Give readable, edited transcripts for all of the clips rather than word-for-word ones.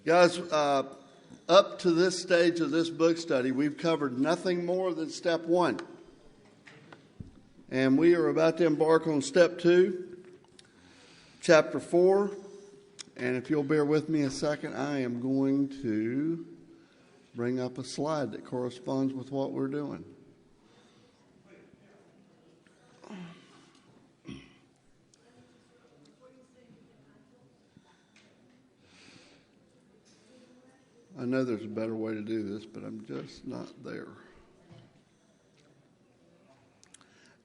Guys, up to this stage of this book study, we've covered nothing more than step 1. And we are about to embark on step 2, chapter 4. And if you'll bear with me a second, I am going to bring up a slide that corresponds with what we're doing. I know there's a better way to do this, but I'm just not there.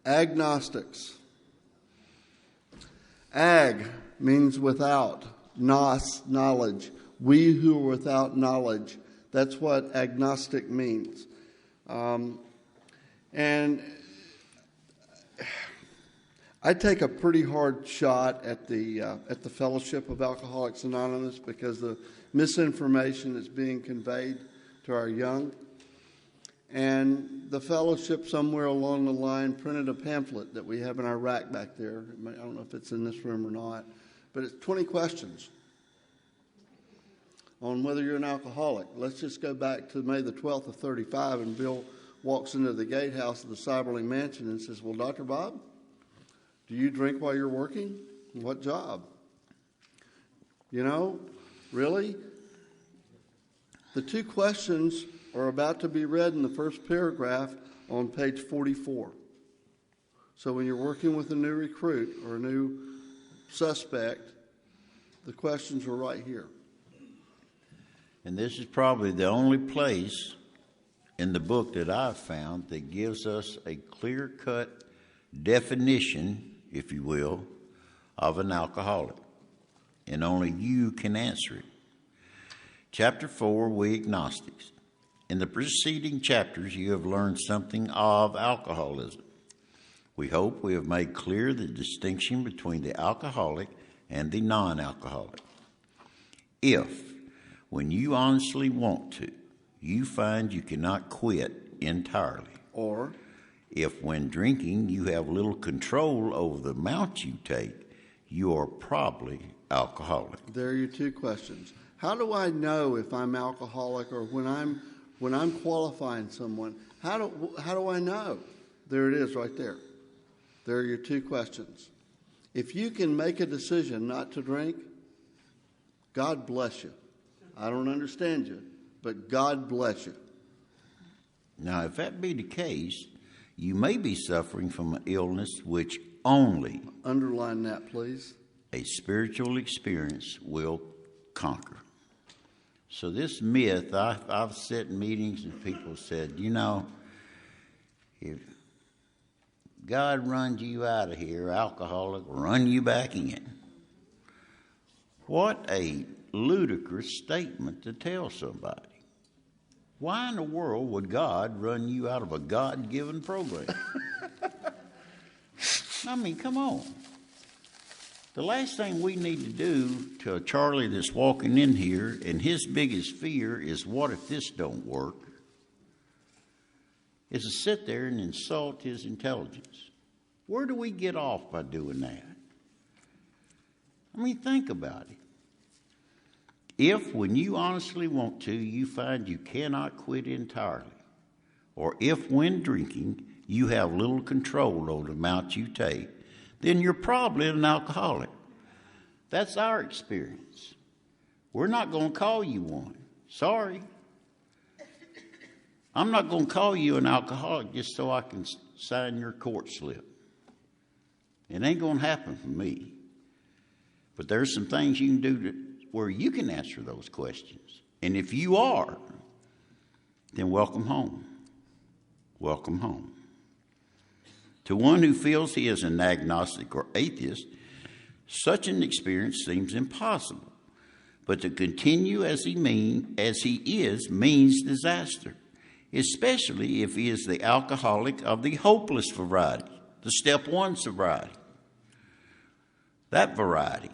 Agnostics. Ag means without. Nos, knowledge. We who are without knowledge. That's what agnostic means. And I take a pretty hard shot at the Fellowship of Alcoholics Anonymous because the misinformation is being conveyed to our young. And the fellowship somewhere along the line printed a pamphlet that we have in our rack back there. I don't know if it's in this room or not, but it's 20 questions on whether you're an alcoholic. Let's just go back to May the 12th of 35, and Bill walks into the gatehouse of the Cyberling Mansion and says, "Well, Dr. Bob, do you drink while you're working? What job?" You know, really? The 2 questions are about to be read in the first paragraph on page 44. So when you're working with a new recruit or a new suspect, the questions are right here. And this is probably the only place in the book that I've found that gives us a clear-cut definition, if you will, of an alcoholic. And only you can answer it. Chapter 4, We Agnostics. In the preceding chapters, you have learned something of alcoholism. We hope we have made clear the distinction between the alcoholic and the non-alcoholic. If, when you honestly want to, you find you cannot quit entirely, or if when drinking you have little control over the amount you take, you are probably alcoholic. There are your 2 questions. How do I know if I'm alcoholic, or when I'm qualifying someone, how do I know? There it is right there. There are your 2 questions. If you can make a decision not to drink, God bless you. I don't understand you, but God bless you. Now, if that be the case, you may be suffering from an illness which only, underline that, please, a spiritual experience will conquer. So this myth, I've sat in meetings and people said, you know, if God runs you out of here, alcoholic, run you back in. What a ludicrous statement to tell somebody. Why in the world would God run you out of a God-given program? I mean, come on. The last thing we need to do to a Charlie that's walking in here, and his biggest fear is, what if this don't work, is to sit there and insult his intelligence. Where do we get off by doing that? I mean, think about it. If, when you honestly want to, you find you cannot quit entirely, or if, when drinking, you have little control over the amount you take, then you're probably an alcoholic. That's our experience. We're not going to call you one. Sorry. I'm not going to call you an alcoholic just so I can sign your court slip. It ain't going to happen for me. But there's some things you can do where you can answer those questions. And if you are, then welcome home. Welcome home. To one who feels he is an agnostic or atheist, such an experience seems impossible. But to continue as he is means disaster, especially if he is the alcoholic of the hopeless variety, the step 1 sobriety. That variety.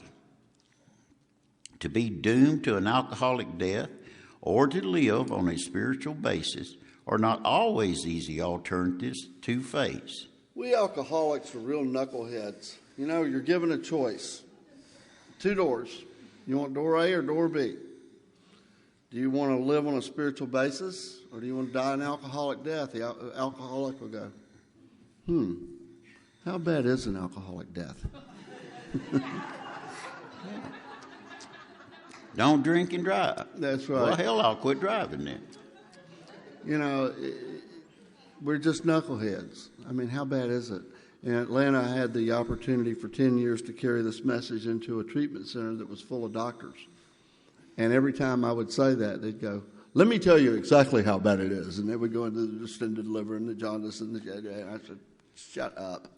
To be doomed to an alcoholic death or to live on a spiritual basis are not always easy alternatives to face. We alcoholics are real knuckleheads. You know, you're given a choice. 2 doors. You want door A or door B? Do you want to live on a spiritual basis, or do you want to die an alcoholic death? The alcoholic will go, how bad is an alcoholic death? Don't drink and drive. That's right. Well, hell, I'll quit driving then. You know, we're just knuckleheads. I mean, how bad is it? In Atlanta, I had the opportunity for 10 years to carry this message into a treatment center that was full of doctors. And every time I would say that, they'd go, let me tell you exactly how bad it is. And they would go into the distended liver and the jaundice and and I said, shut up.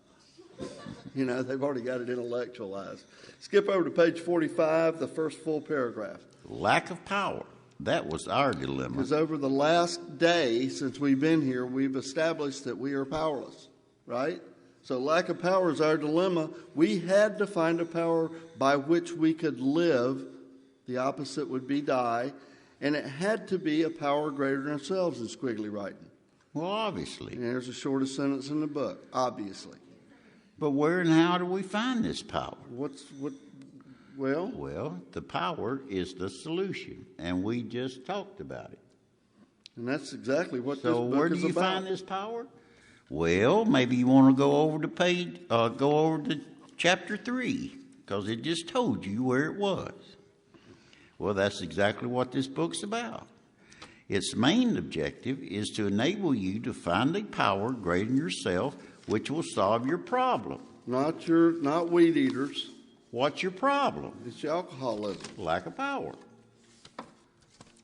You know, they've already got it intellectualized. Skip over to page 45, the first full paragraph. Lack of power. That was our dilemma. Because over the last day since we've been here, we've established that we are powerless, right? So lack of power is our dilemma. We had to find a power by which we could live. The opposite would be die. And it had to be a power greater than ourselves in squiggly writing. Well, obviously. And there's the shortest sentence in the book, obviously. But where and how do we find this power? Well, the power is the solution, and we just talked about it. And that's exactly what this book is about. So where do you find this power? Well, maybe you want to go over to chapter 3, because it just told you where it was. Well, that's exactly what this book's about. Its main objective is to enable you to find a power greater than yourself, which will solve your problem. Not weed eaters. What's your problem? It's alcoholism. Lack of power.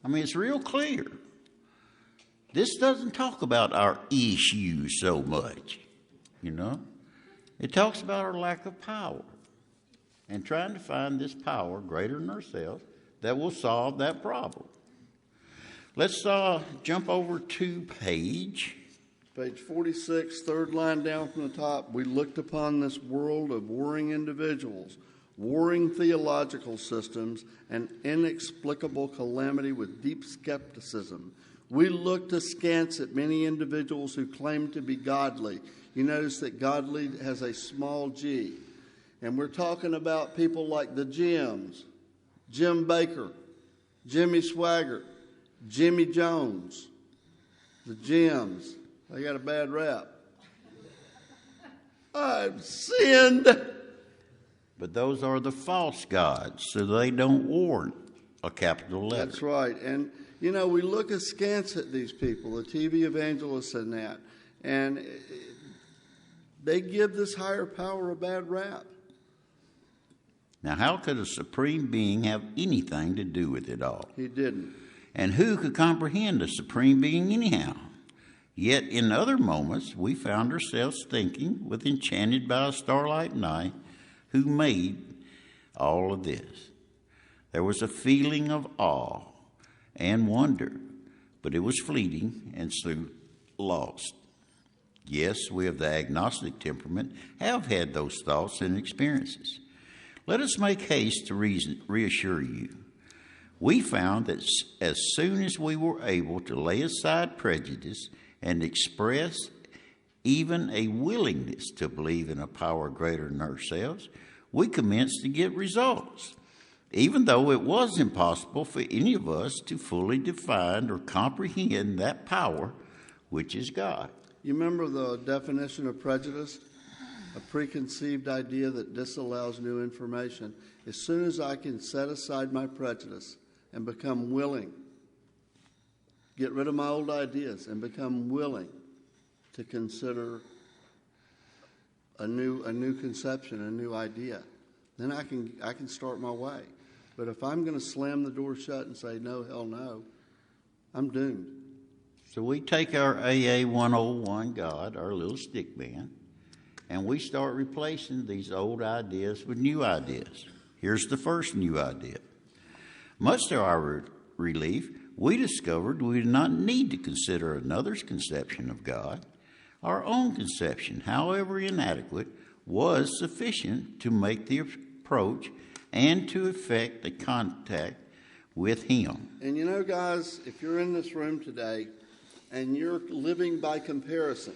I mean, it's real clear. This doesn't talk about our issues so much, you know. It talks about our lack of power and trying to find this power greater than ourselves that will solve that problem. Let's jump over to page 46, third line down from the top. We looked upon this world of warring individuals, warring theological systems, and inexplicable calamity with deep skepticism. We looked askance at many individuals who claim to be godly. You notice that godly has a small g. And we're talking about people like the Jims, Jim Baker, Jimmy Swaggart, Jimmy Jones, the Jims. They got a bad rap. I've sinned. But those are the false gods, so they don't warrant a capital letter. That's right. And, you know, we look askance at these people, the TV evangelists and that, and they give this higher power a bad rap. Now, how could a supreme being have anything to do with it all? He didn't. And who could comprehend a supreme being anyhow? Yet in other moments we found ourselves thinking, with enchanted by a starlight night, who made all of this? There was a feeling of awe and wonder, but it was fleeting and soon lost. Yes, we of the agnostic temperament have had those thoughts and experiences. Let us make haste to reassure you. We found that as soon as we were able to lay aside prejudice and express even a willingness to believe in a power greater than ourselves, we commenced to get results, even though it was impossible for any of us to fully define or comprehend that power, which is God. You remember the definition of prejudice? A preconceived idea that disallows new information. As soon as I can set aside my prejudice and become willing, get rid of my old ideas and become willing to consider a new conception, a new idea, then I can start my way. But if I'm going to slam the door shut and say no, hell no, I'm doomed. So we take our AA 101 God, our little stick man, and we start replacing these old ideas with new ideas. Here's the first new idea. Much to our relief, we discovered we did not need to consider another's conception of God. Our own conception, however inadequate, was sufficient to make the approach and to effect the contact with Him. And you know, guys, if you're in this room today and you're living by comparison,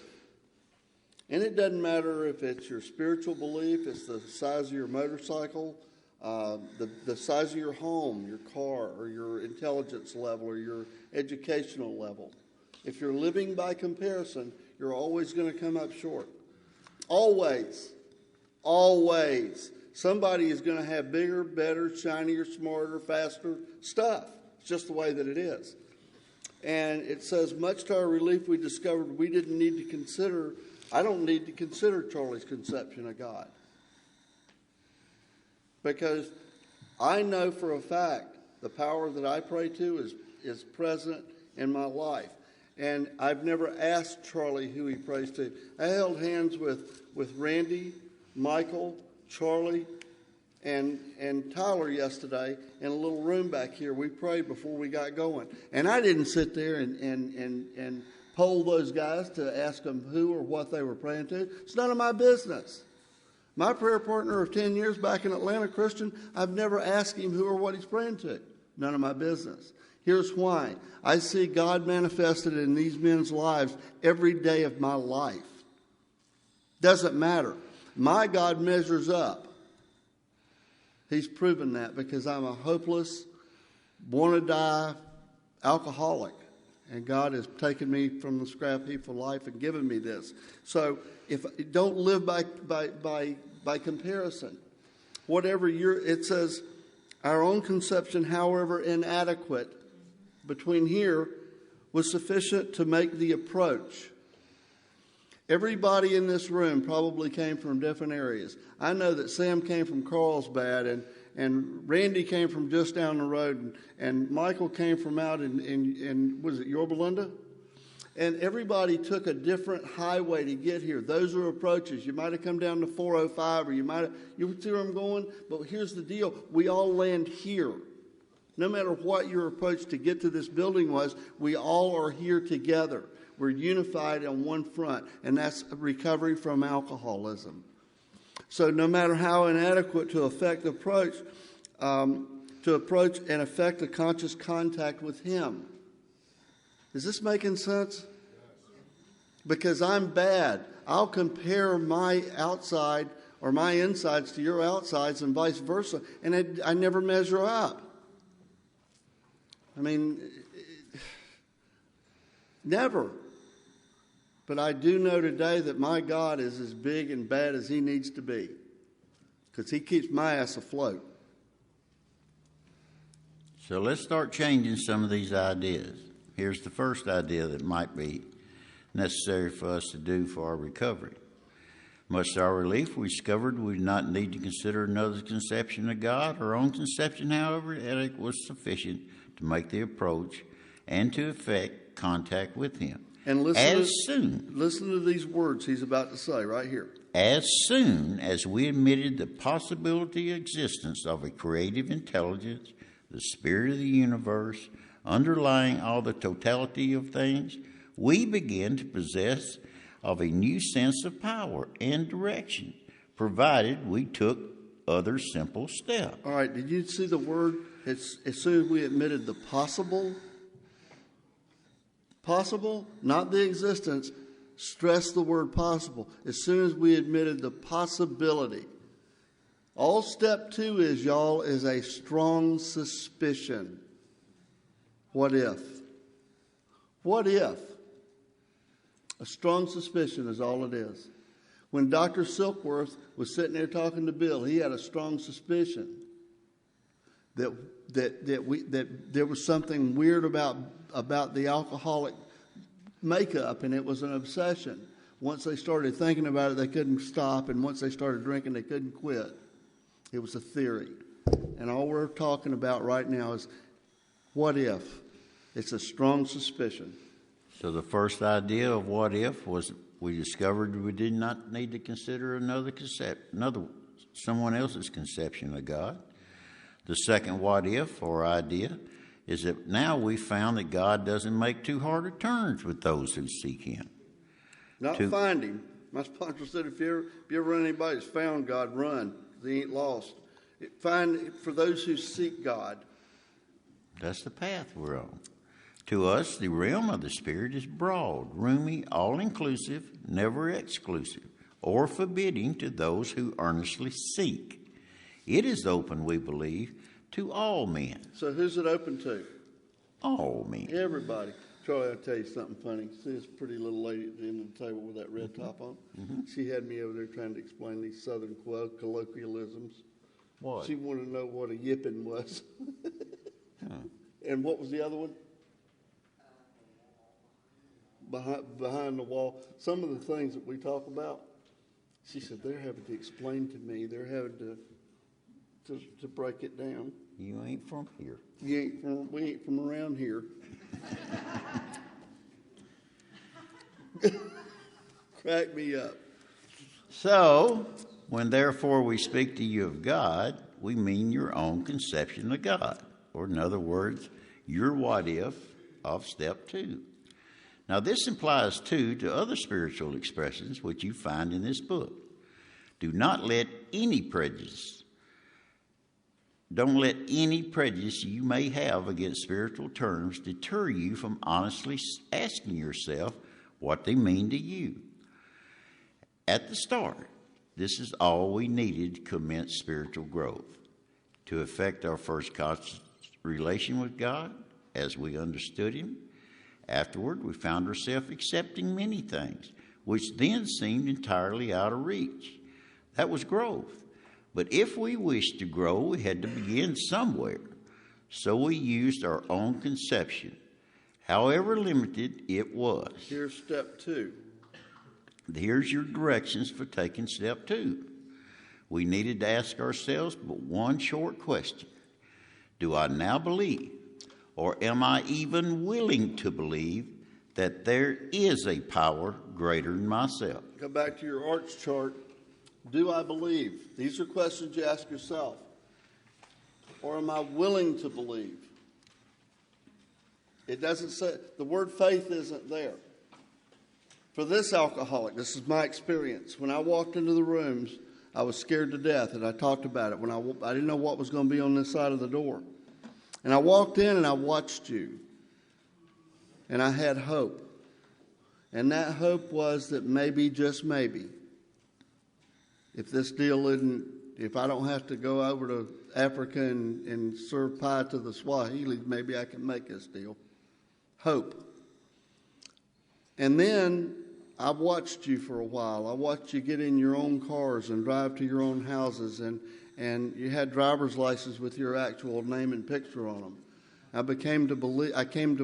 And it doesn't matter if it's your spiritual belief, it's the size of your motorcycle, the size of your home, your car, or your intelligence level, or your educational level. If you're living by comparison, you're always going to come up short. Always. Always. Somebody is going to have bigger, better, shinier, smarter, faster stuff. It's just the way that it is. And it says, much to our relief, we discovered we didn't need to consider, I don't need to consider Charlie's conception of God. Because I know for a fact the power that I pray to is present in my life. And I've never asked Charlie who he prays to. I held hands with Randy, Michael, Charlie, and Tyler yesterday in a little room back here. We prayed before we got going. And I didn't sit there and poll those guys to ask them who or what they were praying to. It's none of my business. My prayer partner of 10 years back in Atlanta, Christian, I've never asked him who or what he's praying to. None of my business. Here's why. I see God manifested in these men's lives every day of my life. Doesn't matter. My God measures up. He's proven that because I'm a hopeless, born-to-die alcoholic. And God has taken me from the scrap heap of life and given me this. So don't live by comparison. Whatever it says, our own conception, however inadequate, between here was sufficient to make the approach. Everybody in this room probably came from different areas. I know that Sam came from Carlsbad, and Randy came from just down the road, and Michael came from out in was it Yorba Linda? And everybody took a different highway to get here. Those are approaches. You might have come down to 405, or you see where I'm going? But here's the deal. We all land here. No matter what your approach to get to this building was, we all are here together. We're unified on one front, and that's recovery from alcoholism. So no matter how inadequate to affect the approach, to approach and affect a conscious contact with Him. Is this making sense? Because I'm bad. I'll compare my outside or my insides to your outsides and vice versa, and I never measure up. I mean, never. But I do know today that my God is as big and bad as He needs to be, because He keeps my ass afloat. So let's start changing some of these ideas. Here's the first idea that might be necessary for us to do for our recovery. Much to our relief, we discovered we did not need to consider another's conception of God. Our own conception, however, it was sufficient to make the approach and to effect contact with Him. And listen to these words he's about to say right here. As soon as we admitted the possibility of existence of a creative intelligence, the spirit of the universe, underlying all the totality of things, we began to possess of a new sense of power and direction, provided we took other simple steps. All right, did you see the word? As soon as we admitted the possible, not the existence, stress the word possible. As soon as we admitted the possibility. All step 2 is, y'all, is a strong suspicion. What if? What if? A strong suspicion is all it is. When Dr. Silkworth was sitting there talking to Bill, he had a strong suspicion that there was something weird about the alcoholic makeup, and it was an obsession. Once they started thinking about it, they couldn't stop, and once they started drinking, they couldn't quit. It was a theory. And all we're talking about right now is what if? It's a strong suspicion. So the first idea of what if was we discovered we did not need to consider someone else's conception of God. The second what if or idea is that now we found that God doesn't make too hard of turns with those who seek Him. Find Him. My sponsor said if you ever run anybody that's found God, run. They ain't lost. Find for those who seek God. That's the path we're on. To us, the realm of the Spirit is broad, roomy, all-inclusive, never exclusive, or forbidding to those who earnestly seek. It is open, we believe, to all men. So who's it open to? All men. Everybody. Charlie, I'll tell you something funny. See this pretty little lady at the end of the table with that red top on? Mm-hmm. She had me over there trying to explain these southern colloquialisms. What? She wanted to know what a yippin' was. And what was the other one? Behind the wall. Some of the things that we talk about, she said they're having to explain to me. They're having to break it down. You ain't from here. We ain't from around here. Crack me up. So, when therefore we speak to you of God, we mean your own conception of God. Or in other words, your what if of step 2. Now this implies too to other spiritual expressions which you find in this book. Do not let any prejudice, don't let any prejudice you may have against spiritual terms deter you from honestly asking yourself what they mean to you. At the start, this is all we needed to commence spiritual growth, to effect our first conscious relation with God as we understood Him. Afterward, we found ourselves accepting many things, which then seemed entirely out of reach. That was growth. But if we wished to grow, we had to begin somewhere. So we used our own conception, however limited it was. Here's step 2. Here's your directions for taking step 2. We needed to ask ourselves but one short question. Do I now believe, or am I even willing to believe, that there is a power greater than myself? Go back to your arch chart. Do I believe? These are questions you ask yourself. Or am I willing to believe? It doesn't say, the word faith isn't there. For this alcoholic, this is my experience. When I walked into the rooms, I was scared to death, and I talked about it. When I didn't know what was going to be on this side of the door. And I walked in and I watched you. And I had hope. And that hope was that maybe, just maybe, if this deal isn't, if I don't have to go over to Africa and serve pie to the Swahili, maybe I can make this deal. Hope. And then I watched you for a while. I watched you get in your own cars and drive to your own houses, and you had driver's licenses with your actual name and picture on them. I came to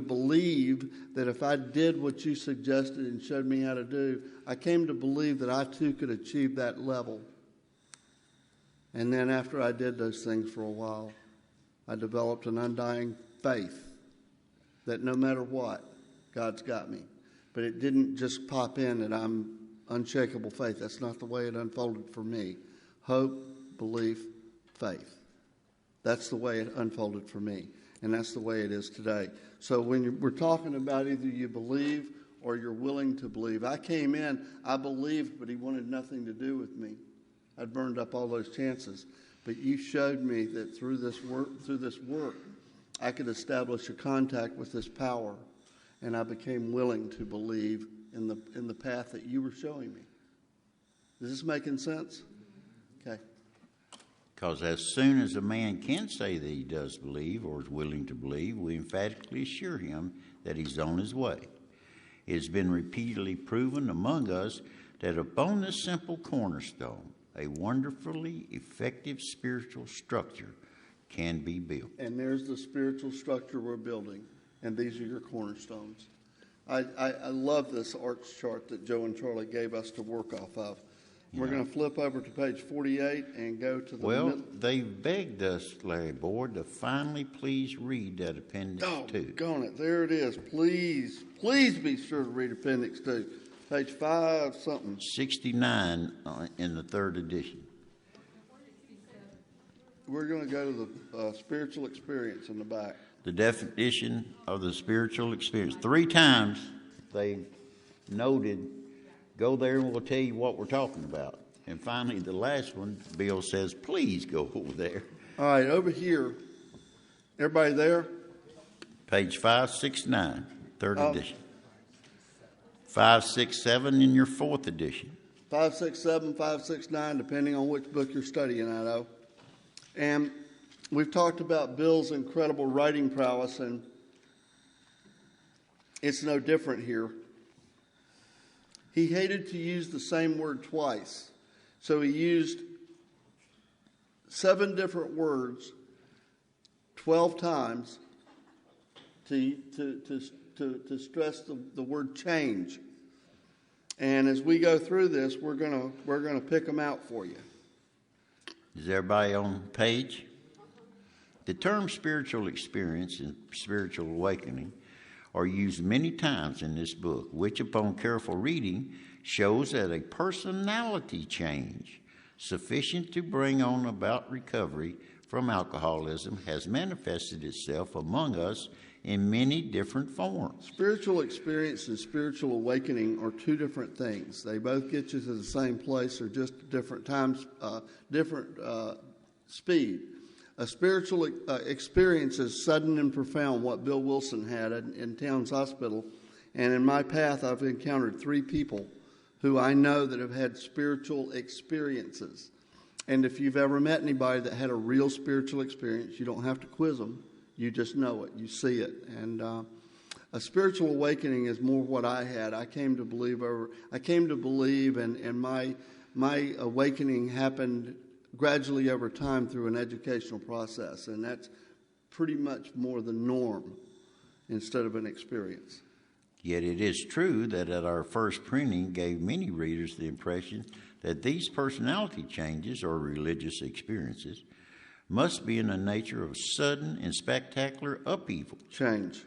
believe that if I did what you suggested and showed me how to do, I came to believe that I too could achieve that level. And then after I did those things for a while, I developed an undying faith that no matter what, God's got me. But it didn't just pop in and I'm unshakable faith. That's not the way it unfolded for me. Hope, belief, faith. That's the way it unfolded for me. And that's the way it is today. So when we're talking about either you believe or you're willing to believe. I came in, I believed, but he wanted nothing to do with me. I'd burned up all those chances. But you showed me that through this work, I could establish a contact with this power. And I became willing to believe in the path that you were showing me. Is this making sense? Okay. Because as soon as a man can say that he does believe or is willing to believe, we emphatically assure him that he's on his way. It has been repeatedly proven among us that upon this simple cornerstone, a wonderfully effective spiritual structure can be built. And there's the spiritual structure we're building, and these are your cornerstones. I love this arch chart that Joe and Charlie gave us to work off of. We're going to flip over to page 48 and go to the... Well, they begged us, Larry Board, to finally please read that Appendix 2. Doggone it. There it is. Please be sure to read Appendix 2. Page 5 something. 69 in the third edition. We're going to go to the spiritual experience in the back. The definition of the spiritual experience. 3 times they noted, go there and we'll tell you what we're talking about. And finally, the last one, Bill says, please go over there. All right, over here. Everybody there? Page 569, third edition. 567 in your fourth edition. 567, 569, depending on which book you're studying, I know. And we've talked about Bill's incredible writing prowess, and it's no different here. He hated to use the same word twice, so he used 7 different words 12 times to stress the word change. And as we go through this, we're gonna pick them out for you. Is everybody on the page? The term spiritual experience and spiritual awakening are used many times in this book, which upon careful reading shows that a personality change sufficient to bring on about recovery from alcoholism has manifested itself among us in many different forms. Spiritual experience and spiritual awakening are 2 different things. They both get you to the same place, or just different times, different speed. A spiritual experience is sudden and profound, what Bill Wilson had in Towns Hospital. And in my path, I've encountered 3 people who I know that have had spiritual experiences. And if you've ever met anybody that had a real spiritual experience, you don't have to quiz them. You just know it. You see it. And a spiritual awakening is more what I had. I came to believe, and my awakening happened gradually over time through an educational process. And that's pretty much more the norm instead of an experience. Yet it is true that at our first printing gave many readers the impression that these personality changes or religious experiences must be in the nature of sudden and spectacular upheaval. Change.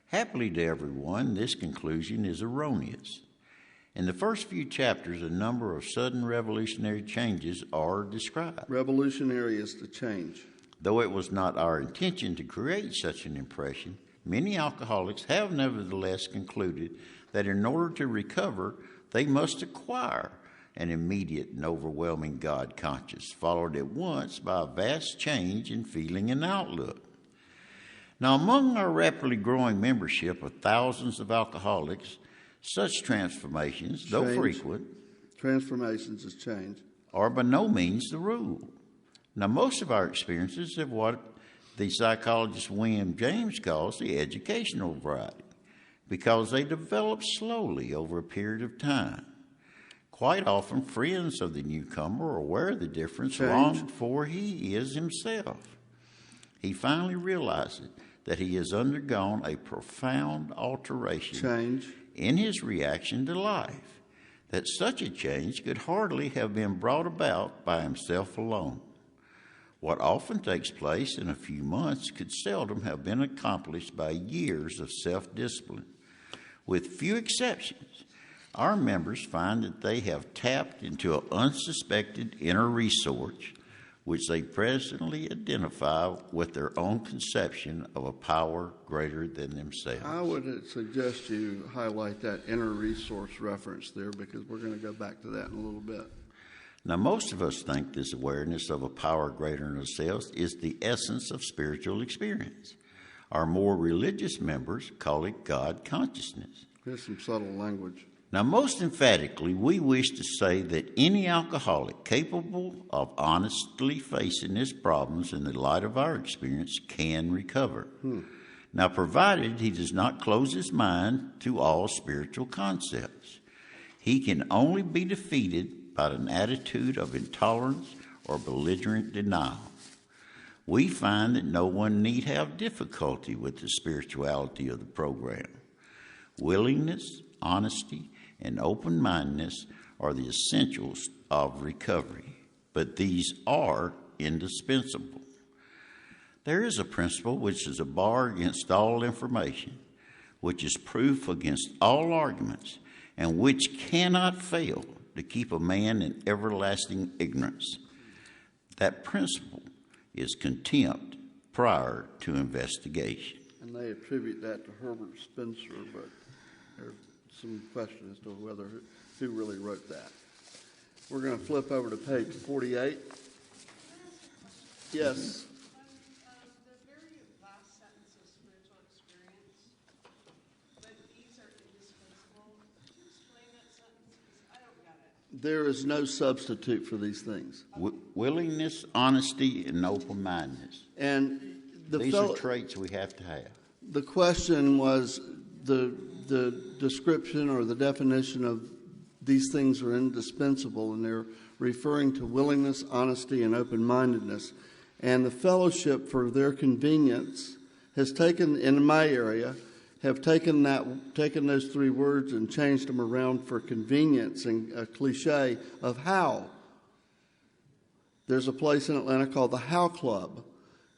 Happily to everyone, this conclusion is erroneous. In the first few chapters, a number of sudden revolutionary changes are described. Revolutionary is the change. Though it was not our intention to create such an impression, many alcoholics have nevertheless concluded that in order to recover, they must acquire an immediate and overwhelming God conscious, followed at once by a vast change in feeling and outlook. Now, among our rapidly growing membership of thousands of alcoholics, such transformations, though frequent, transformations is change, are by no means the rule. Now, most of our experiences have what the psychologist William James calls the educational variety, because they develop slowly over a period of time. Quite often, friends of the newcomer are aware of the difference long before he is himself. He finally realizes that he has undergone a profound alteration in his reaction to life, that such a change could hardly have been brought about by himself alone. What often takes place in a few months could seldom have been accomplished by years of self-discipline. With few exceptions, our members find that they have tapped into an unsuspected inner resource, which they presently identify with their own conception of a power greater than themselves. I would suggest you highlight that inner resource reference there, because we're going to go back to that in a little bit. Now, most of us think this awareness of a power greater than ourselves is the essence of spiritual experience. Our more religious members call it God consciousness. There's some subtle language. Now, most emphatically, we wish to say that any alcoholic capable of honestly facing his problems in the light of our experience can recover. Now, provided he does not close his mind to all spiritual concepts. He can only be defeated by an attitude of intolerance or belligerent denial. We find that no one need have difficulty with the spirituality of the program. Willingness, honesty, and open-mindedness are the essentials of recovery, but these are indispensable. There is a principle which is a bar against all information, which is proof against all arguments, and which cannot fail to keep a man in everlasting ignorance. That principle is contempt prior to investigation. And they attribute that to Herbert Spencer, but there's some question as to who really wrote that. We're going to flip over to page 48. Yes. The very last sentence of spiritual There is no substitute for these things. Willingness, honesty, and open-mindedness. And these are traits we have to have. The question was the description or the definition of these things are indispensable, and they're referring to willingness, honesty, and open-mindedness. And the fellowship, for their convenience, has taken, in my area, have taken those three words and changed them around for convenience and a cliche of how. There's a place in Atlanta called the How Club.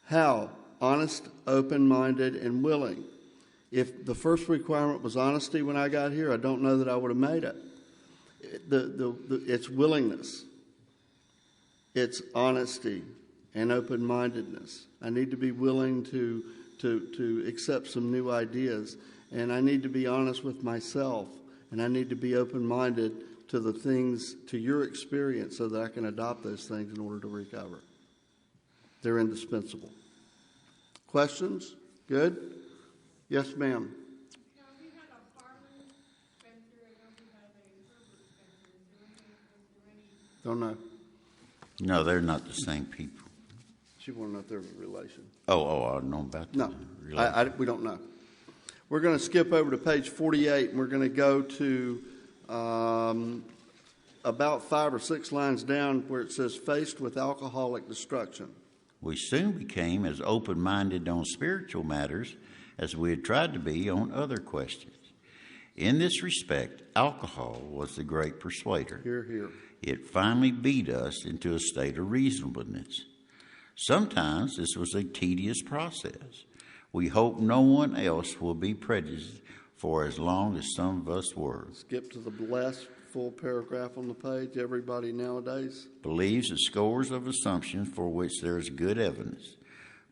How? Honest, open-minded, and willing. If the first requirement was honesty when I got here, I don't know that I would have made it. It's willingness. It's honesty and open-mindedness. I need to be willing to accept some new ideas, and I need to be honest with myself, and I need to be open-minded to the things, to your experience, so that I can adopt those things in order to recover. They're indispensable. Questions? Good? Yes, ma'am. Now, we had a Harlan Spencer, and then we had a Herbert Spencer. Don't know. No, they're not the same people. She wanted to know if there was a relation. Oh, I don't know about that. No, we don't know. We're going to skip over to page 48, and we're going to go to about 5 or 6 lines down where it says, faced with alcoholic destruction. We soon became as open-minded on spiritual matters as we had tried to be on other questions. In this respect, alcohol was the great persuader. Hear, hear. It finally beat us into a state of reasonableness. Sometimes this was a tedious process. We hope no one else will be prejudiced for as long as some of us were. Skip to the last full paragraph on the page. Everybody nowadays believes the scores of assumptions for which there is good evidence,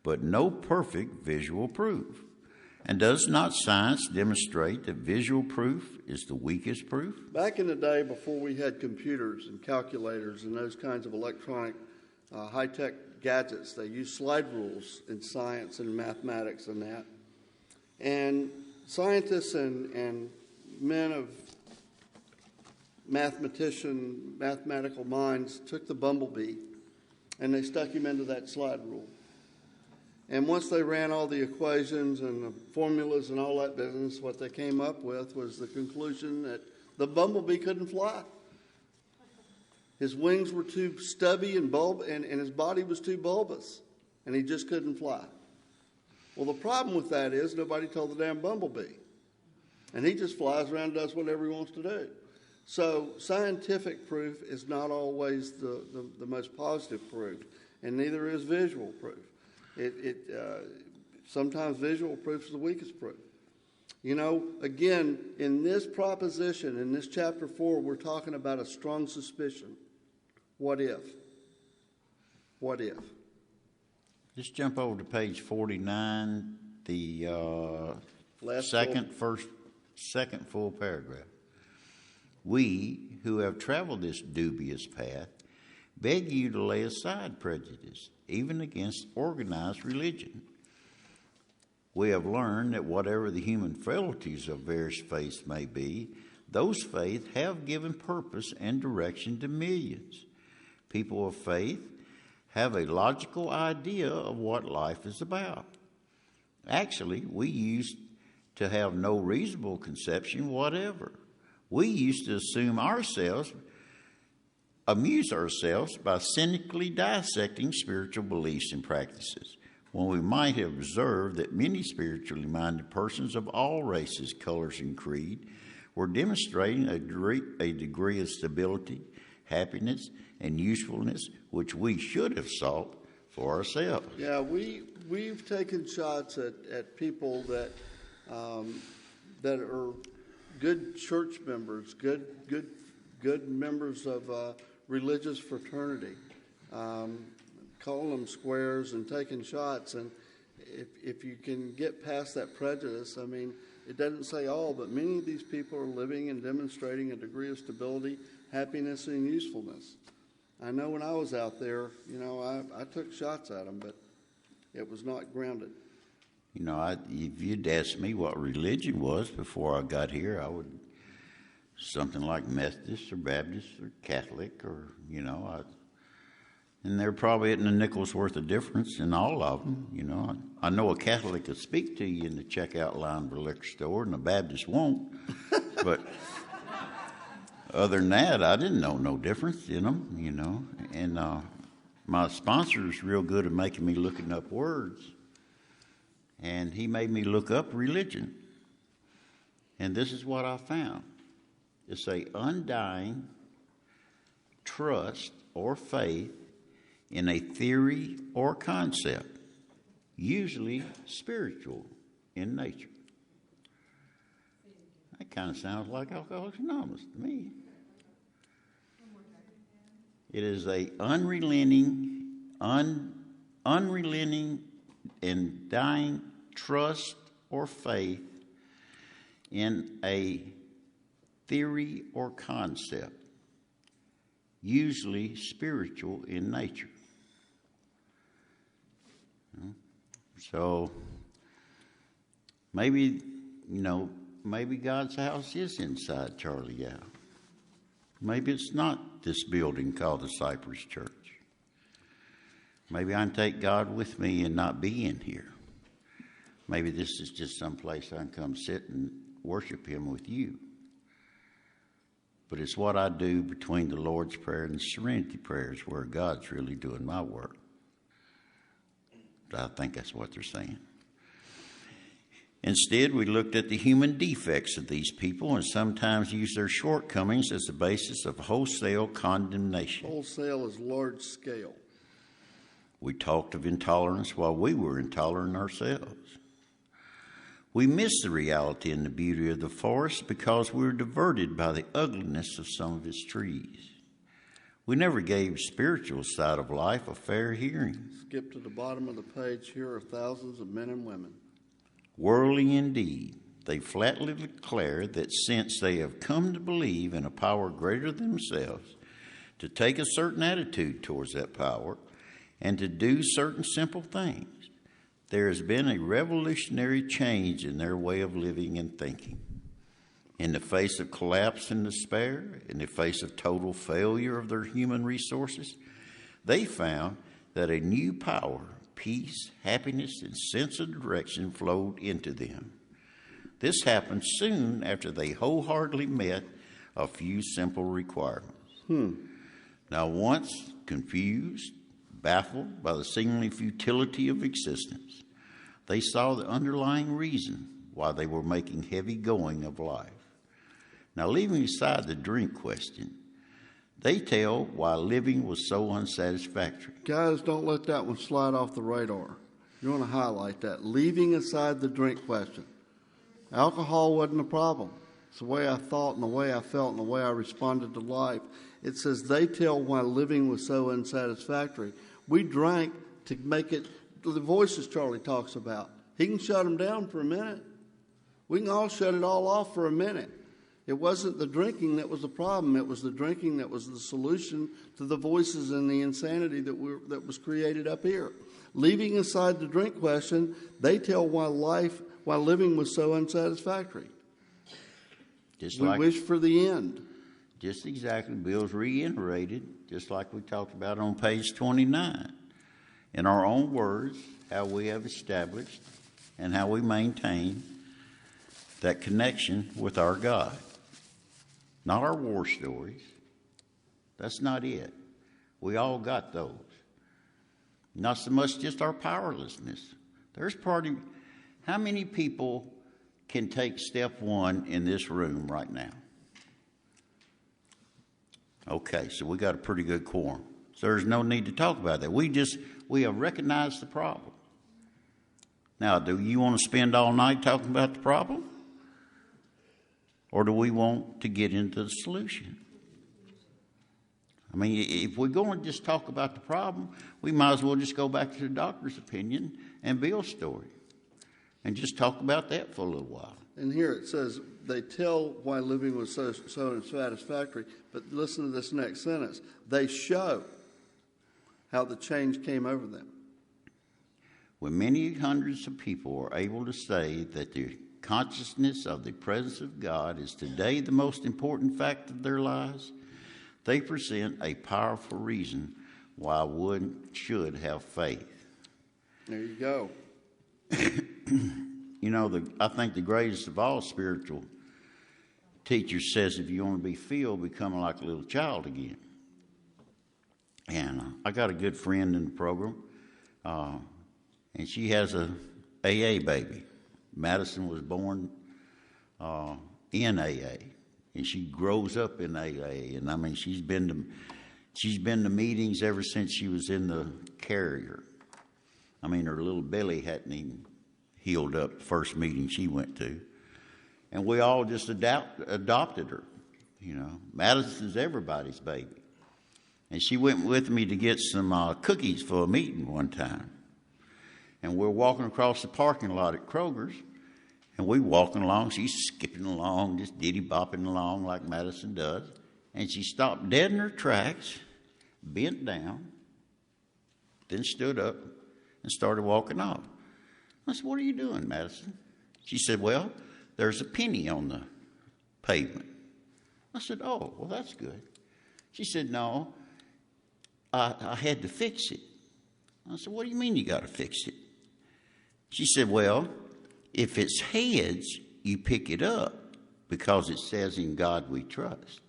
but no perfect visual proof. And does not science demonstrate that visual proof is the weakest proof? Back in the day, before we had computers and calculators and those kinds of electronic high-tech gadgets, they used slide rules in science and mathematics and that. And scientists and men of mathematical minds took the bumblebee and they stuck him into that slide rule. And once they ran all the equations and the formulas and all that business, what they came up with was the conclusion that the bumblebee couldn't fly. His wings were too stubby and his body was too bulbous, and he just couldn't fly. Well, the problem with that is nobody told the damn bumblebee. And he just flies around and does whatever he wants to do. So scientific proof is not always the most positive proof, and neither is visual proof. Sometimes visual proof is the weakest proof. You know, again, in this proposition, in this chapter 4, we're talking about a strong suspicion. What if? What if? Just jump over to page 49, the second full paragraph. We, who have traveled this dubious path, beg you to lay aside prejudice, even against organized religion. We have learned that whatever the human frailties of various faiths may be, those faiths have given purpose and direction to millions. People of faith have a logical idea of what life is about. Actually, we used to have no reasonable conception whatever. We used to amuse ourselves by cynically dissecting spiritual beliefs and practices, when we might have observed that many spiritually minded persons of all races, colors, and creed were demonstrating a degree of stability, happiness, and usefulness which we should have sought for ourselves. Yeah, we've taken shots at people that are good church members, good members of religious fraternity, calling them squares and taking shots. And if you can get past that prejudice, I mean, it doesn't say all, but many of these people are living and demonstrating a degree of stability, happiness, and usefulness. I know when I was out there, you know, I took shots at them, but it was not grounded. You know, if you'd asked me what religion was before I got here, I would something like Methodist or Baptist or Catholic or, and there probably isn't a nickel's worth of difference in all of them, I know a Catholic will speak to you in the checkout line of a liquor store and a Baptist won't. But other than that, I didn't know no difference in them, And my sponsor is real good at making me looking up words. And he made me look up religion. And this is what I found. It's a undying trust or faith in a theory or concept, usually spiritual in nature. That kind of sounds like Alcoholics Anonymous to me. It is a unrelenting and dying trust or faith in a theory or concept, usually spiritual in nature. So maybe God's house is inside Charlie Yao. Maybe it's not this building called the Cypress Church. Maybe I can take God with me and not be in here. Maybe this is just some place I can come sit and worship Him with you. But it's what I do between the Lord's Prayer and the Serenity Prayers where God's really doing my work. I think that's what they're saying. Instead, we looked at the human defects of these people and sometimes used their shortcomings as the basis of wholesale condemnation. Wholesale is large scale. We talked of intolerance while we were intolerant ourselves. We missed the reality and the beauty of the forest because we were diverted by the ugliness of some of its trees. We never gave the spiritual side of life a fair hearing. Skip to the bottom of the page. Here are thousands of men and women. Worldly indeed, they flatly declare that since they have come to believe in a power greater than themselves, to take a certain attitude towards that power, and to do certain simple things, there has been a revolutionary change in their way of living and thinking. In the face of collapse and despair, in the face of total failure of their human resources, they found that a new power, peace, happiness, and sense of direction flowed into them. This happened soon after they wholeheartedly met a few simple requirements. Now, once confused, baffled by the seemingly futility of existence, they saw the underlying reason why they were making heavy going of life. Now, leaving aside the drink question, they tell why living was so unsatisfactory. Guys, don't let that one slide off the radar. You want to highlight that. Leaving aside the drink question. Alcohol wasn't a problem. It's the way I thought and the way I felt and the way I responded to life. It says they tell why living was so unsatisfactory. We drank to make it, the voices Charlie talks about. He can shut them down for a minute. We can all shut it all off for a minute. It wasn't the drinking that was the problem. It was the drinking that was the solution to the voices and the insanity that was created up here. Leaving aside the drink question, they tell why living was so unsatisfactory. We wish for the end. Just exactly. Bill's reiterated, just like we talked about on page 29. In our own words, how we have established and how we maintain that connection with our God. Not our war stories. That's not it. We all got those. Not so much just our powerlessness. How many people can take step one in this room right now? Okay, so we got a pretty good quorum. So there's no need to talk about that. We have recognized the problem. Now, do you want to spend all night talking about the problem? Or do we want to get into the solution? I mean, if we're going to just talk about the problem, we might as well just go back to the doctor's opinion and Bill's story and just talk about that for a little while. And here it says, they tell why living was so unsatisfactory, but listen to this next sentence. They show how the change came over them. When many hundreds of people are able to say that the consciousness of the presence of God is today the most important fact of their lives, they present a powerful reason why one should have faith. There you go. You know, I think the greatest of all spiritual teachers says if you want to be filled, become like a little child again. And I got a good friend in the program, and she has a AA baby. Madison was born in AA, and she grows up in AA. And I mean, she's been to meetings ever since she was in the carrier. I mean, her little belly hadn't even healed up the first meeting she went to. And we all just adopted her. You know, Madison's everybody's baby. And she went with me to get some cookies for a meeting one time. And we're walking across the parking lot at Kroger's. And we walking along. She's skipping along, just diddy-bopping along like Madison does. And she stopped dead in her tracks, bent down, then stood up and started walking off. I said, "What are you doing, Madison?" She said, "Well, there's a penny on the pavement." I said, "Oh, well, that's good." She said, "No, I had to fix it." I said, "What do you mean you got to fix it?" She said, "Well, if it's heads, you pick it up because it says in God we trust.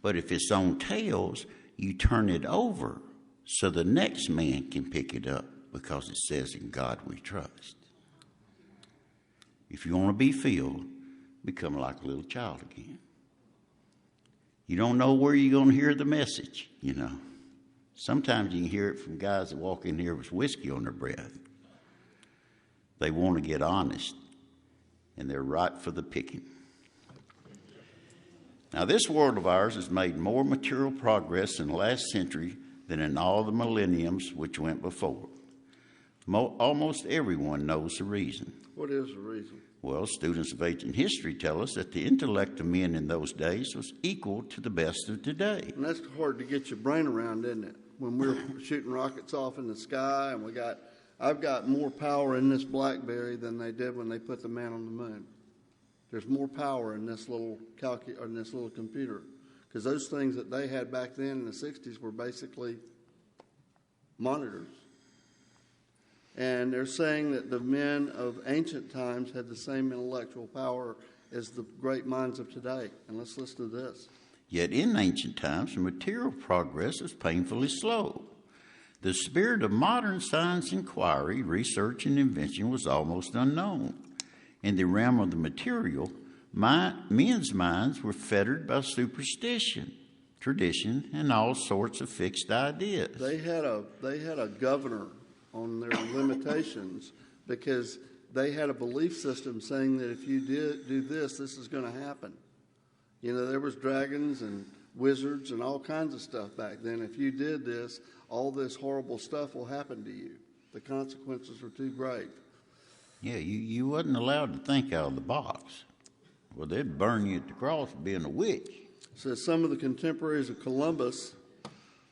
But if it's on tails, you turn it over so the next man can pick it up because it says in God we trust." If you want to be filled, become like a little child again. You don't know where you're going to hear the message, you know. Sometimes you can hear it from guys that walk in here with whiskey on their breath. They want to get honest, and they're right for the picking. Now, this world of ours has made more material progress in the last century than in all the millenniums which went before. Almost everyone knows the reason. What is the reason? Well, students of ancient history tell us that the intellect of men in those days was equal to the best of today. And that's hard to get your brain around, isn't it? When we're shooting rockets off in the sky, and I've got more power in this BlackBerry than they did when they put the man on the moon. There's more power in this little computer, because those things that they had back then in the 60s were basically monitors. And they're saying that the men of ancient times had the same intellectual power as the great minds of today. And let's listen to this. Yet in ancient times, material progress was painfully slow. The spirit of modern science inquiry, research, and invention was almost unknown. In the realm of the material, men's minds were fettered by superstition, tradition, and all sorts of fixed ideas. They had a governor on their limitations because they had a belief system saying that if you do this is going to happen. You know, there was dragons and wizards and all kinds of stuff back then. If you did this, all this horrible stuff will happen to you. The consequences were too great. Yeah, you wasn't allowed to think out of the box. Well, they'd burn you at the cross for being a witch. So some of the contemporaries of Columbus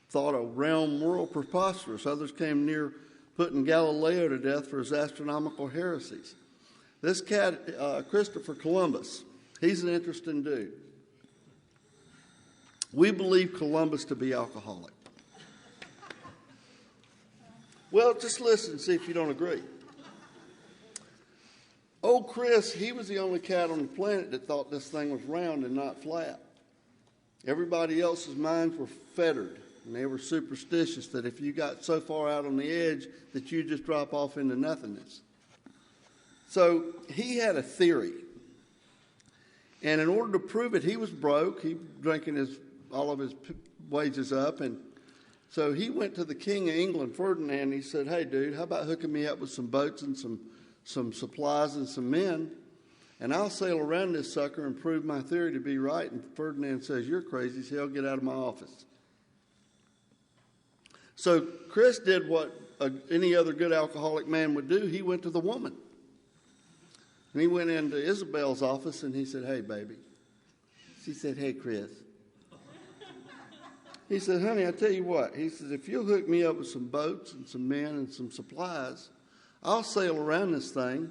thought a realm world preposterous. Others came near putting Galileo to death for his astronomical heresies. This cat, Christopher Columbus, he's an interesting dude. We believe Columbus to be alcoholic. Well, just listen and see if you don't agree. Old Chris, he was the only cat on the planet that thought this thing was round and not flat. Everybody else's minds were fettered, and they were superstitious that if you got so far out on the edge that you just drop off into nothingness. So he had a theory. And in order to prove it, he was broke. He was drinking all of his wages up. And so he went to the King of England, Ferdinand, and he said, "Hey, dude, how about hooking me up with some boats and some supplies and some men, and I'll sail around this sucker and prove my theory to be right." And Ferdinand says, "You're crazy as hell. Get out of my office." So Chris did what any other good alcoholic man would do. He went to the woman. And he went into Isabel's office and he said, "Hey, baby." She said, "Hey, Chris." He said, "Honey, I tell you what." He said, "If you'll hook me up with some boats and some men and some supplies, I'll sail around this thing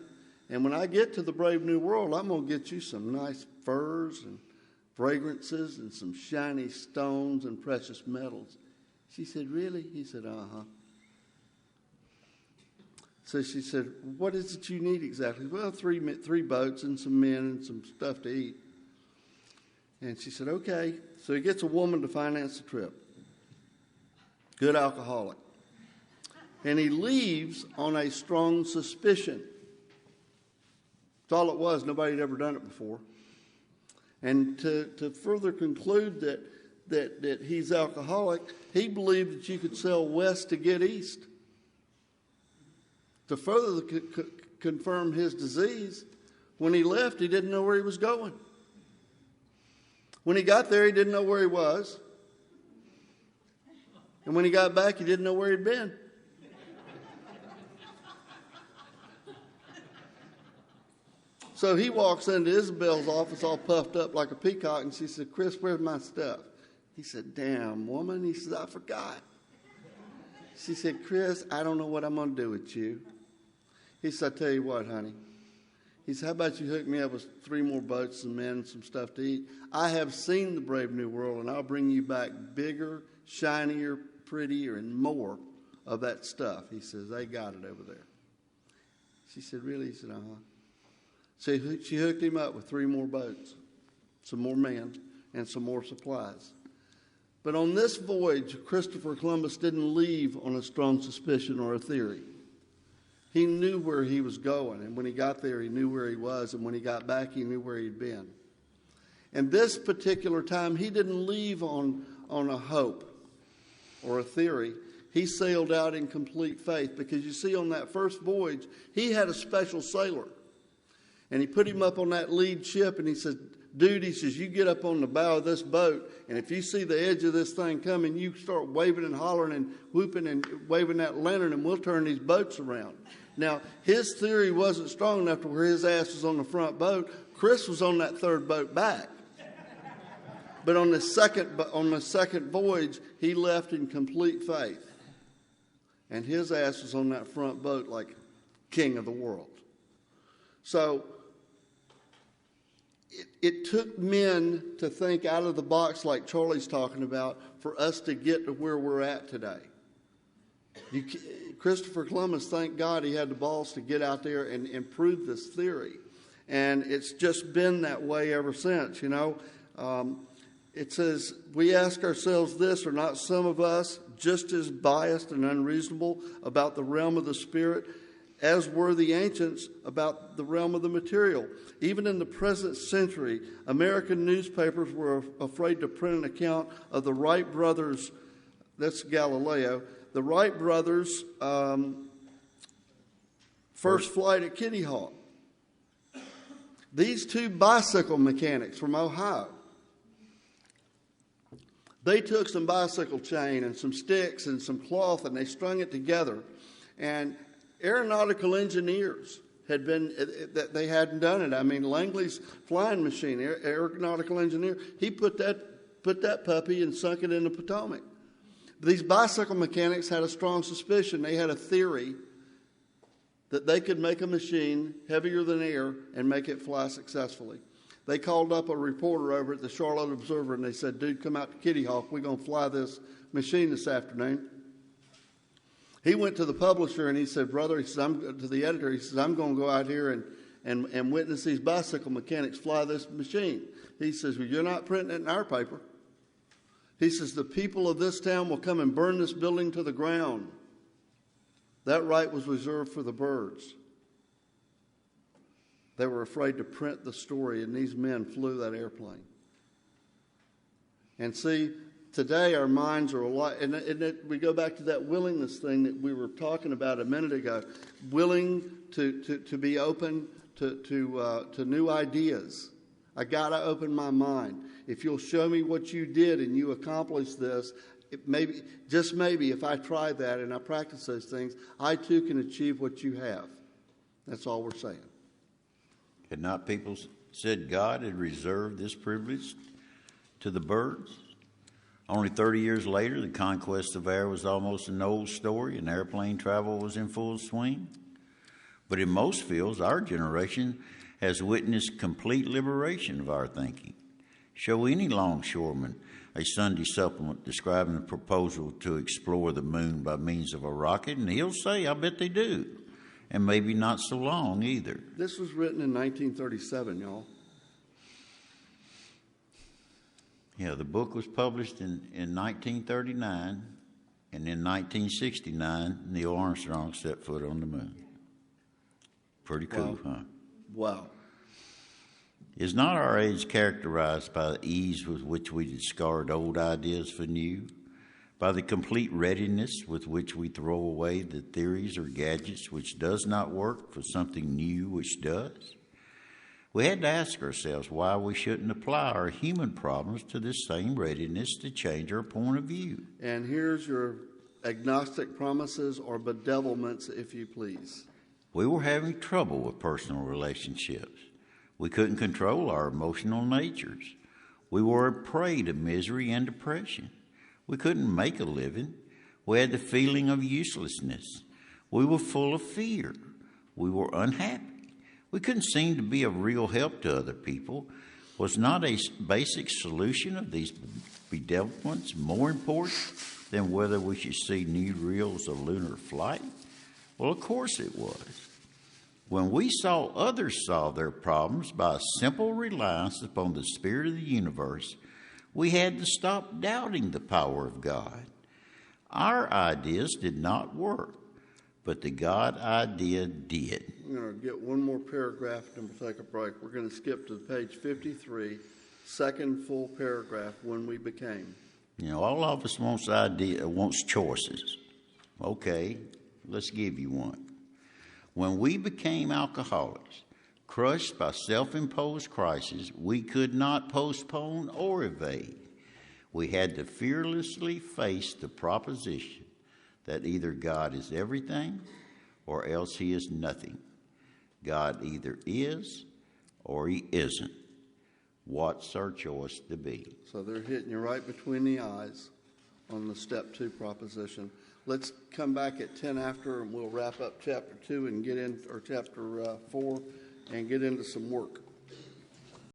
And when I get to the Brave New World, I'm going to get you some nice furs and fragrances and some shiny stones and precious metals. She said, really? He said, uh-huh. So she said, what is it you need exactly? Well, three boats and some men and some stuff to eat. And she said, okay. So he gets a woman to finance the trip. Good alcoholic. And he leaves on a strong suspicion. That's all it was. Nobody had ever done it before. And to further conclude that he's alcoholic, he believed that you could sail west to get east. To further confirm his disease, when he left, he didn't know where he was going. When he got there, he didn't know where he was. And when he got back, he didn't know where he'd been. So he walks into Isabel's office all puffed up like a peacock, and she said, Chris, where's my stuff? He said, damn, woman. He said, I forgot. She said, Chris, I don't know what I'm going to do with you. He said, I tell you what, honey. He said, how about you hook me up with 3 more boats, some men, and some stuff to eat? I have seen the Brave New World, and I'll bring you back bigger, shinier, prettier, and more of that stuff. He says, they got it over there. She said, really? He said, uh-huh. So she hooked him up with 3 more boats, some more men, and some more supplies. But on this voyage, Christopher Columbus didn't leave on a strong suspicion or a theory. He knew where he was going, and when he got there, he knew where he was, and when he got back, he knew where he'd been. And this particular time, he didn't leave on a hope or a theory. He sailed out in complete faith, because you see, on that first voyage, he had a special sailor. And he put him up on that lead ship, and he said, dude, he says, you get up on the bow of this boat, and if you see the edge of this thing coming, you start waving and hollering and whooping and waving that lantern, and we'll turn these boats around. Now, his theory wasn't strong enough to where his ass was on the front boat. Chris was on that third boat back. But on the second voyage, he left in complete faith. And his ass was on that front boat like king of the world. So it took men to think out of the box, like Charlie's talking about, for us to get to where we're at today. Christopher Columbus, thank God he had the balls to get out there and prove this theory. And it's just been that way ever since, you know. It says, we ask ourselves this, are not some of us just as biased and unreasonable about the realm of the spirit as were the ancients about the realm of the material? Even in the present century, American newspapers were afraid to print an account of the Wright brothers, that's Galileo, the Wright brothers' first flight at Kitty Hawk. These 2 bicycle mechanics from Ohio, they took some bicycle chain and some sticks and some cloth, and they strung it together. And aeronautical engineers they hadn't done it. I mean, Langley's flying machine, aeronautical engineer, he put that puppy and sunk it in the Potomac. These bicycle mechanics had a strong suspicion. They had a theory that they could make a machine heavier than air and make it fly successfully. They called up a reporter over at the Charlotte Observer, and they said, dude, come out to Kitty Hawk. We're going to fly this machine this afternoon. He went to the publisher, and he said, brother, he says, to the editor, he says, I'm going to go out here and witness these bicycle mechanics fly this machine. He says, well, you're not printing it in our paper. He says, the people of this town will come and burn this building to the ground. That right was reserved for the birds. They were afraid to print the story, and these men flew that airplane. And see, today our minds are a lot, and we go back to that willingness thing that we were talking about a minute ago, willing to be open to new ideas. I got to open my mind. If you'll show me what you did and you accomplished this, maybe, just maybe, if I try that and I practice those things, I too can achieve what you have. That's all we're saying. Had not people said God had reserved this privilege to the birds? Only 30 years later, the conquest of air was almost an old story, and airplane travel was in full swing. But in most fields, our generation has witnessed complete liberation of our thinking. Show any longshoreman a Sunday supplement describing a proposal to explore the moon by means of a rocket, and he'll say, I bet they do. And maybe not so long either. This was written in 1937, y'all. Yeah, the book was published in 1939, and in 1969, Neil Armstrong set foot on the moon. Pretty cool, huh? Wow. Is not our age characterized by the ease with which we discard old ideas for new, by the complete readiness with which we throw away the theories or gadgets which does not work for something new which does? We had to ask ourselves why we shouldn't apply our human problems to this same readiness to change our point of view. And here's your agnostic promises or bedevilments, if you please. We were having trouble with personal relationships. We couldn't control our emotional natures. We were a prey to misery and depression. We couldn't make a living. We had the feeling of uselessness. We were full of fear. We were unhappy. We couldn't seem to be of real help to other people. Was not a basic solution of these bedevilments more important than whether we should see new reels of lunar flight? Well, of course it was. When we saw others solve their problems by a simple reliance upon the spirit of the universe, we had to stop doubting the power of God. Our ideas did not work, but the God idea did. I'm going to get one more paragraph and we'll take a break. We're going to skip to page 53, second full paragraph, when we became. You know, all of us wants choices. Okay, let's give you one. When we became alcoholics, crushed by self-imposed crises, we could not postpone or evade. We had to fearlessly face the proposition that either God is everything or else he is nothing. God either is or he isn't. What's our choice to be? So they're hitting you right between the eyes on the step 2 proposition. Let's come back at 10 after and we'll wrap up chapter 2 and get in, or chapter 4, and get into some work.